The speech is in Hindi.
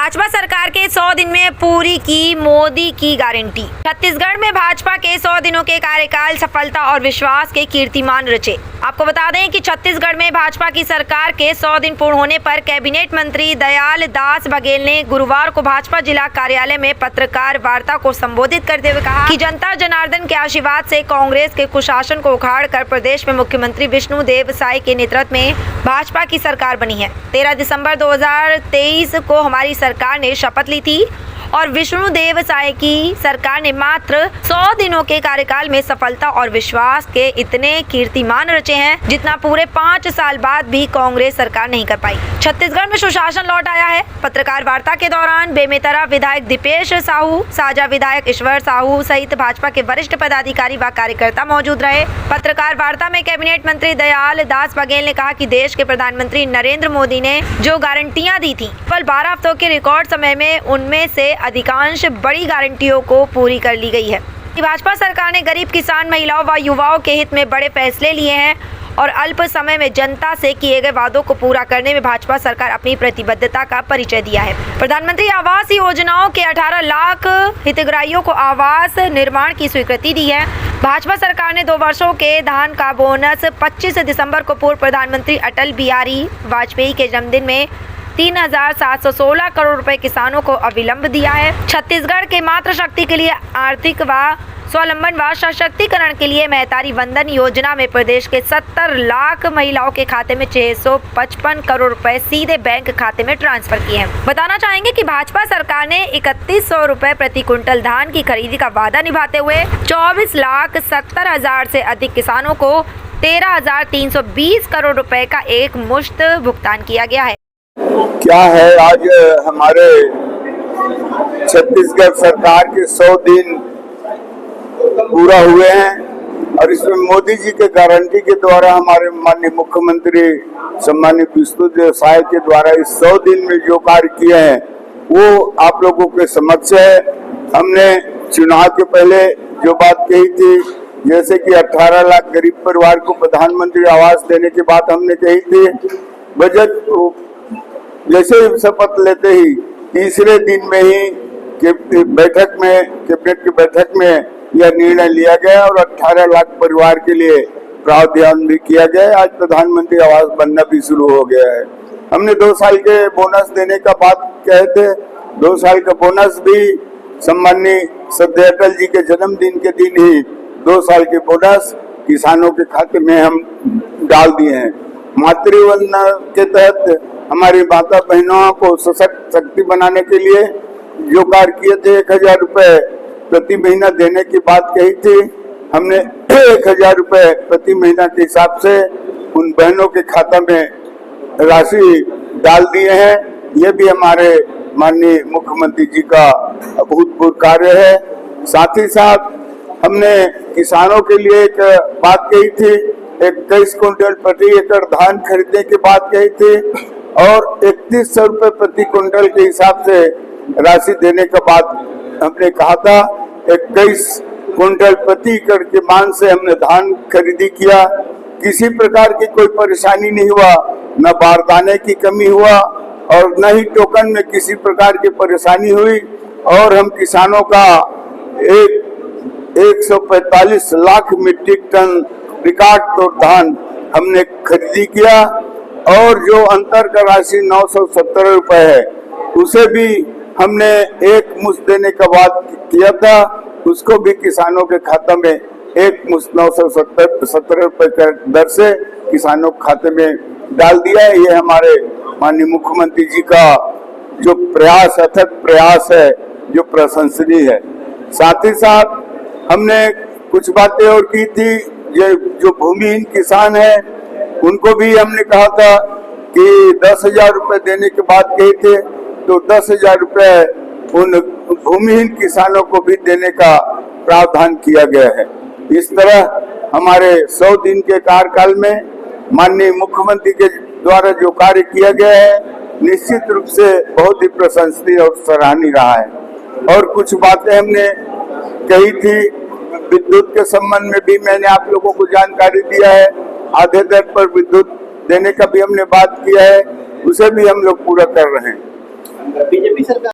भाजपा सरकार के 100 दिन में पूरी की मोदी की गारंटी। छत्तीसगढ़ में भाजपा के 100 दिनों के कार्यकाल सफलता और विश्वास के कीर्तिमान रचे। आपको बता दें कि छत्तीसगढ़ में भाजपा की सरकार के 100 दिन पूर्ण होने पर कैबिनेट मंत्री दयाल दास बघेल ने गुरुवार को भाजपा जिला कार्यालय में पत्रकार वार्ता को संबोधित करते हुए कहा कि जनता जनार्दन के आशीर्वाद से कांग्रेस के कुशासन को उखाड़कर प्रदेश में मुख्यमंत्री विष्णुदेव साय के नेतृत्व में भाजपा की सरकार बनी है। 13 दिसंबर 2023 को हमारी सरकार ने शपथ ली थी और विष्णुदेव साय की सरकार ने मात्र 100 दिनों के कार्यकाल में सफलता और विश्वास के इतने कीर्तिमान रचे हैं जितना पूरे 5 साल बाद भी कांग्रेस सरकार नहीं कर पाई। छत्तीसगढ़ में सुशासन लौट आया है। पत्रकार वार्ता के दौरान बेमेतरा विधायक दीपेश साहू, साजा विधायक ईश्वर साहू सहित भाजपा के वरिष्ठ पदाधिकारी व कार्यकर्ता मौजूद रहे। पत्रकार वार्ता में कैबिनेट मंत्री दयाल दास बघेल ने कहा कि देश के प्रधानमंत्री नरेंद्र मोदी ने जो गारंटियां दी थी केवल 12 हफ्तों के रिकॉर्ड समय में उनमें से अधिकांश बड़ी गारंटियों को पूरी कर ली गई है। भाजपा सरकार ने गरीब किसान, महिलाओं व युवाओं के हित में बड़े फैसले लिए हैं और अल्प समय में जनता से किए गए वादों को पूरा करने में भाजपा सरकार अपनी प्रतिबद्धता का परिचय दिया है। प्रधानमंत्री आवास योजनाओं के 18 लाख हितग्राहियों को आवास निर्माण की स्वीकृति दी है। भाजपा सरकार ने 2 वर्षों के धान का बोनस 25 दिसंबर को पूर्व प्रधानमंत्री अटल बिहारी वाजपेयी के जन्मदिन में 3,716 करोड़ रुपए किसानों को अविलंब दिया है। छत्तीसगढ़ के मातृशक्ति के लिए आर्थिक व स्वावलंबन व सशक्तिकरण के लिए महतारी वंदन योजना में प्रदेश के 70 लाख महिलाओं के खाते में 655 करोड़ रुपए सीधे बैंक खाते में ट्रांसफर किए हैं। बताना चाहेंगे कि भाजपा सरकार ने 3100 रुपए प्रति क्विंटल धान की खरीदी का वादा निभाते हुए 24,70,000 से अधिक किसानों को 13,320 करोड़ रुपए का एक मुश्त भुगतान किया गया है। क्या है, आज हमारे छत्तीसगढ़ सरकार के 100 दिन पूरा हुए हैं और इसमें मोदी जी के गारंटी के द्वारा हमारे माननीय मुख्यमंत्री सम्मानित विष्णुदेव साय के द्वारा इस 100 दिन में जो कार्य किए हैं वो आप लोगों के समक्ष है। हमने चुनाव के पहले जो बात कही थी, जैसे कि 18 लाख गरीब परिवार को प्रधानमंत्री आवास देने की बात हमने कही थी। बजट जैसे ही शपथ लेते ही तीसरे दिन में ही कैबिनेट की बैठक में यह निर्णय लिया गया और 18 लाख परिवार के लिए प्रावधान भी किया गया। आज प्रधानमंत्री आवास बनना भी शुरू हो गया है। हमने 2 साल के बोनस देने का बात कहे थे। 2 साल का बोनस भी सम्माननीय श्रद्धेय अटल जी के जन्मदिन के दिन ही 2 साल के बोनस किसानों के खाते में हम डाल दिए हैं। मातृवंदना के तहत हमारी माता बहनों को सशक्त शक्ति बनाने के लिए जो कार्य किए थे, 1000 रुपए प्रति महीना देने की बात कही थी। हमने 1000 रुपए प्रति महीना के हिसाब से उन बहनों के खाता में राशि डाल दिए हैं। ये भी हमारे माननीय मुख्यमंत्री जी का अभूतपूर्व कार्य है। साथ ही साथ हमने किसानों के लिए एक बात कही थी, 21 क्विंटल प्रति एकड़ धान खरीदने की बात कही थी और 3100 रुपए प्रति क्विंटल के हिसाब से राशि देने का बात हमने कहा था। 21 क्विंटल प्रति एकड़ के मान से हमने धान खरीदी किया। किसी प्रकार की कोई परेशानी नहीं हुआ, न बारदाने की कमी हुआ और न ही टोकन में किसी प्रकार की परेशानी हुई और हम किसानों का 145 लाख मीट्रिक टन रिकॉर्ड तोड़ धान हमने खरीदी किया और जो अंतर का राशि 970 रुपए है उसे भी हमने एक मुश्त देने का बात किया था। उसको भी किसानों के खाता में एक मुश्त 970 रुपए का दर से किसानों के खाते में डाल दिया है। ये हमारे माननीय मुख्यमंत्री जी का जो प्रयास, अथक प्रयास है, जो प्रशंसनीय है। साथ ही साथ हमने कुछ बातें और की थी। जो भूमिहीन किसान है उनको भी हमने कहा था कि 10,000 रुपए देने की बात कही थे, तो 10,000 रुपए उन भूमिहीन किसानों को भी देने का प्रावधान किया गया है। इस तरह हमारे 100 दिन के कार्यकाल में माननीय मुख्यमंत्री के द्वारा जो कार्य किया गया है निश्चित रूप से बहुत ही प्रशंसनीय और सराहनीय रहा है। और कुछ बातें हमने कही थी, विद्युत के संबंध में भी मैंने आप लोगों को जानकारी दिया है। आधे दर पर विद्युत देने का भी हमने बात किया है, उसे भी हम लोग पूरा कर रहे हैं। बीजेपी सरकार